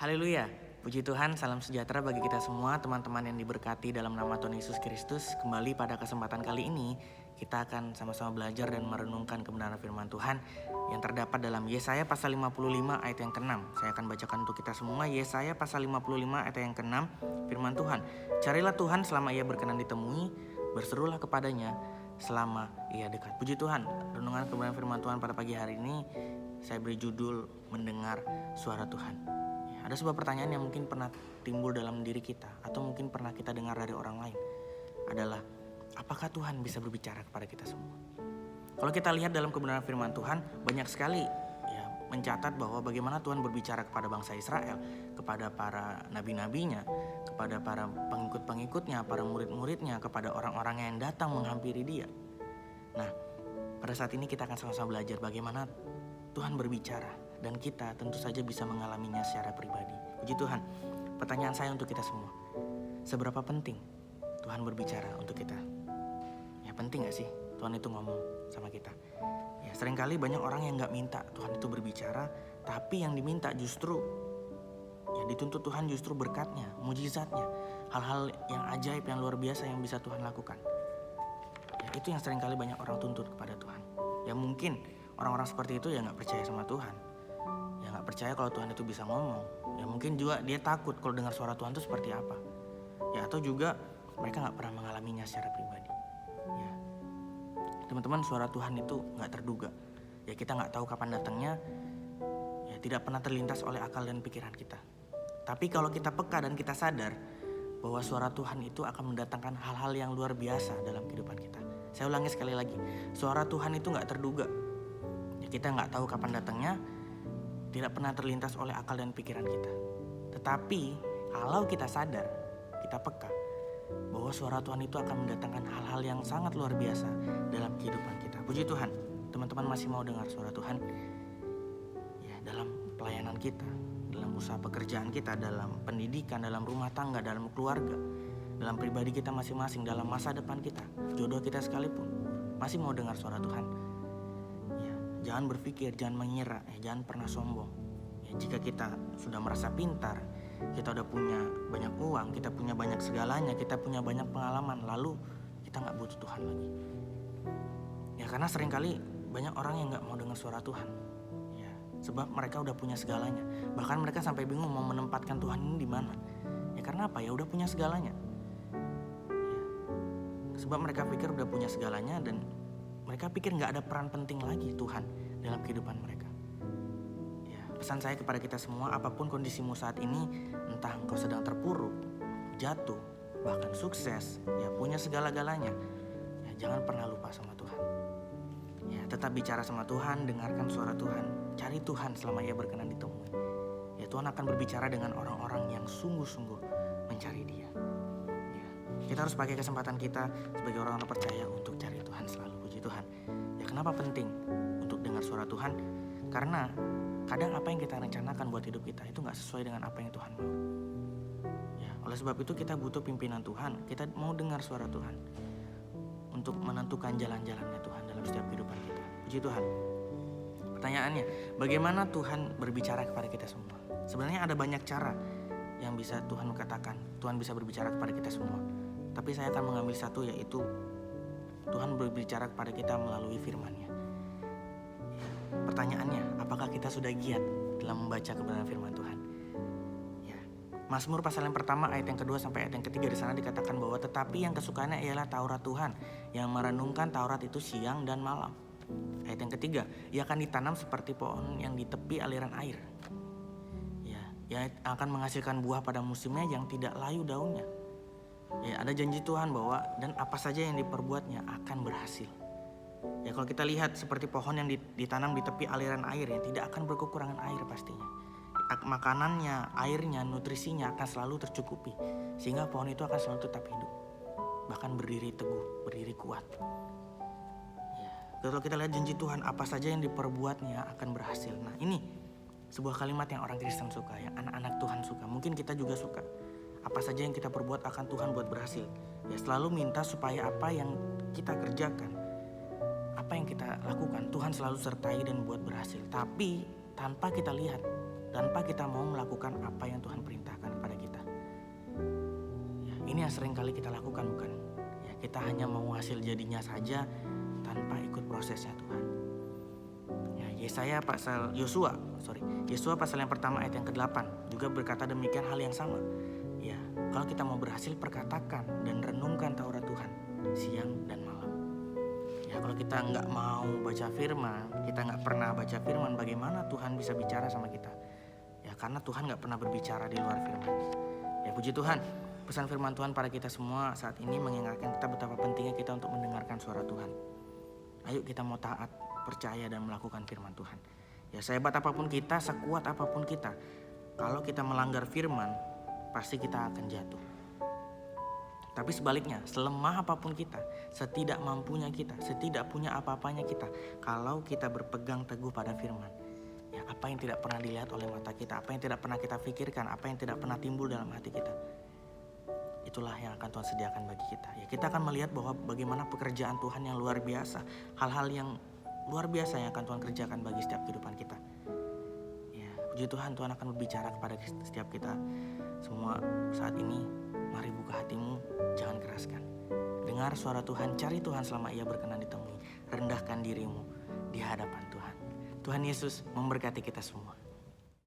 Haleluya, puji Tuhan, salam sejahtera bagi kita semua, teman-teman yang diberkati dalam nama Tuhan Yesus Kristus. Kembali pada kesempatan kali ini, kita akan sama-sama belajar dan merenungkan kebenaran firman Tuhan yang terdapat dalam Yesaya pasal 55 ayat yang ke-6. Saya akan bacakan untuk kita semua, Yesaya pasal 55 ayat yang ke-6, firman Tuhan. Carilah Tuhan selama ia berkenan ditemui, berserulah kepadanya selama ia dekat. Puji Tuhan, renungan kebenaran firman Tuhan pada pagi hari ini saya beri judul mendengar suara Tuhan. Ada sebuah pertanyaan yang mungkin pernah timbul dalam diri kita atau mungkin pernah kita dengar dari orang lain adalah, apakah Tuhan bisa berbicara kepada kita semua? Kalau kita lihat dalam kebenaran firman Tuhan, banyak sekali mencatat bahwa bagaimana Tuhan berbicara kepada bangsa Israel, kepada para nabi-nabinya, kepada para pengikut-pengikutnya, para murid-muridnya, kepada orang-orang yang datang menghampiri dia. Nah, pada saat ini kita akan sama-sama belajar bagaimana Tuhan berbicara, dan kita tentu saja bisa mengalaminya secara pribadi. Puji Tuhan. Pertanyaan saya untuk kita semua, seberapa penting Tuhan berbicara untuk kita? Ya, penting gak sih Tuhan itu ngomong sama kita? Ya, seringkali banyak orang yang gak minta Tuhan itu berbicara, tapi yang diminta justru dituntut Tuhan justru berkatnya, mujizatnya, hal-hal yang ajaib, yang luar biasa yang bisa Tuhan lakukan. Ya, itu yang seringkali banyak orang tuntut kepada Tuhan. Ya, mungkin orang-orang seperti itu ya gak percaya sama Tuhan, ya gak percaya kalau Tuhan itu bisa ngomong. Ya mungkin juga dia takut kalau dengar suara Tuhan itu seperti apa. Ya, atau juga mereka gak pernah mengalaminya secara pribadi. Ya, teman-teman, suara Tuhan itu gak terduga. Ya, kita gak tahu kapan datangnya. Ya, tidak pernah terlintas oleh akal dan pikiran kita. Tapi kalau kita peka dan kita sadar bahwa suara Tuhan itu akan mendatangkan hal-hal yang luar biasa dalam kehidupan kita. Saya ulangi sekali lagi, suara Tuhan itu gak terduga. Ya, kita gak tahu kapan datangnya, tidak pernah terlintas oleh akal dan pikiran kita. Tetapi kalau kita sadar, kita peka bahwa suara Tuhan itu akan mendatangkan hal-hal yang sangat luar biasa dalam kehidupan kita. Puji Tuhan, teman-teman masih mau dengar suara Tuhan? Ya, dalam pelayanan kita, dalam usaha pekerjaan kita, dalam pendidikan, dalam rumah tangga, dalam keluarga, dalam pribadi kita masing-masing, dalam masa depan kita, jodoh kita sekalipun, masih mau dengar suara Tuhan? Jangan berpikir, jangan mengira, jangan pernah sombong. Ya, jika kita sudah merasa pintar, kita udah punya banyak uang, kita punya banyak segalanya, kita punya banyak pengalaman, lalu kita gak butuh Tuhan lagi. Ya, karena seringkali banyak orang yang gak mau dengar suara Tuhan. Ya, sebab mereka udah punya segalanya. Bahkan mereka sampai bingung mau menempatkan Tuhan ini di mana. Ya, karena apa? Ya udah punya segalanya. Ya, sebab mereka pikir udah punya segalanya dan mereka pikir gak ada peran penting lagi Tuhan dalam kehidupan mereka. Ya, pesan saya kepada kita semua, apapun kondisimu saat ini, entah engkau sedang terpuruk, jatuh, bahkan sukses, ya punya segala-galanya, ya jangan pernah lupa sama Tuhan. Ya, tetap bicara sama Tuhan, dengarkan suara Tuhan, cari Tuhan selama ia berkenan ditemui. Ya, Tuhan akan berbicara dengan orang-orang yang sungguh-sungguh mencari Dia. Ya, kita harus pakai kesempatan kita sebagai orang-orang percaya untuk cari Tuhan selalu. Tuhan. Ya, kenapa penting untuk dengar suara Tuhan? Karena kadang apa yang kita rencanakan buat hidup kita itu gak sesuai dengan apa yang Tuhan mau. Ya, oleh sebab itu kita butuh pimpinan Tuhan. Kita mau dengar suara Tuhan untuk menentukan jalan-jalannya Tuhan dalam setiap kehidupan kita. Puji Tuhan. Pertanyaannya, bagaimana Tuhan berbicara kepada kita semua? Sebenarnya ada banyak cara yang bisa Tuhan katakan. Tuhan bisa berbicara kepada kita semua. Tapi saya akan mengambil satu, yaitu Tuhan berbicara kepada kita melalui firman-Nya. Ya, pertanyaannya, apakah kita sudah giat dalam membaca kebenaran firman Tuhan? Ya, Mazmur pasal yang pertama ayat yang kedua sampai ayat yang ketiga, di sana dikatakan bahwa tetapi yang kesukaannya ialah Taurat Tuhan, yang merenungkan Taurat itu siang dan malam. Ayat yang ketiga, ia akan ditanam seperti pohon yang di tepi aliran air. Ya, yang akan menghasilkan buah pada musimnya, yang tidak layu daunnya. Ya, ada janji Tuhan bahwa dan apa saja yang diperbuatnya akan berhasil. Ya, kalau kita lihat seperti pohon yang ditanam di tepi aliran air, ya tidak akan berkekurangan air pastinya. Makanannya, airnya, nutrisinya akan selalu tercukupi, sehingga pohon itu akan selalu tetap hidup, bahkan berdiri teguh, berdiri kuat. Ya, kalau kita lihat janji Tuhan, apa saja yang diperbuatnya akan berhasil. Nah, ini sebuah kalimat yang orang Kristen suka, yang anak-anak Tuhan suka, mungkin kita juga suka. Apa saja yang kita perbuat akan Tuhan buat berhasil. Ya, selalu minta supaya apa yang kita kerjakan, apa yang kita lakukan, Tuhan selalu sertai dan buat berhasil. Tapi tanpa kita lihat tanpa kita mau melakukan apa yang Tuhan perintahkan kepada kita. Ya, ini yang sering kali kita lakukan, bukan? Ya, kita hanya mau hasil jadinya saja tanpa ikut prosesnya Tuhan. Ya, Yosua pasal yang pertama ayat yang ke-8 juga berkata demikian hal yang sama. Ya, kalau kita mau berhasil, perkatakan dan renungkan Taurat Tuhan siang dan malam. Ya, kalau kita nggak mau baca firman, kita nggak pernah baca firman, bagaimana Tuhan bisa bicara sama kita? Ya, karena Tuhan nggak pernah berbicara di luar firman. Ya, puji Tuhan, pesan firman Tuhan pada kita semua saat ini mengingatkan kita betapa pentingnya kita untuk mendengarkan suara Tuhan. Ayo kita mau taat, percaya dan melakukan firman Tuhan. Ya, sehebat apapun kita, sekuat apapun kita, kalau kita melanggar firman, pasti kita akan jatuh. Tapi sebaliknya, selemah apapun kita, setidak mampunya kita, setidak punya apa-apanya kita, kalau kita berpegang teguh pada firman, ya, apa yang tidak pernah dilihat oleh mata kita, apa yang tidak pernah kita pikirkan, apa yang tidak pernah timbul dalam hati kita, itulah yang akan Tuhan sediakan bagi kita. Ya, kita akan melihat bahwa bagaimana pekerjaan Tuhan yang luar biasa, hal-hal yang luar biasa yang akan Tuhan kerjakan bagi setiap kehidupan kita. Ya, puji Tuhan, Tuhan akan berbicara kepada setiap kita semua saat ini. Mari buka hatimu, jangan keraskan. Dengar suara Tuhan, cari Tuhan selama Ia berkenan ditemui. Rendahkan dirimu di hadapan Tuhan. Tuhan Yesus memberkati kita semua.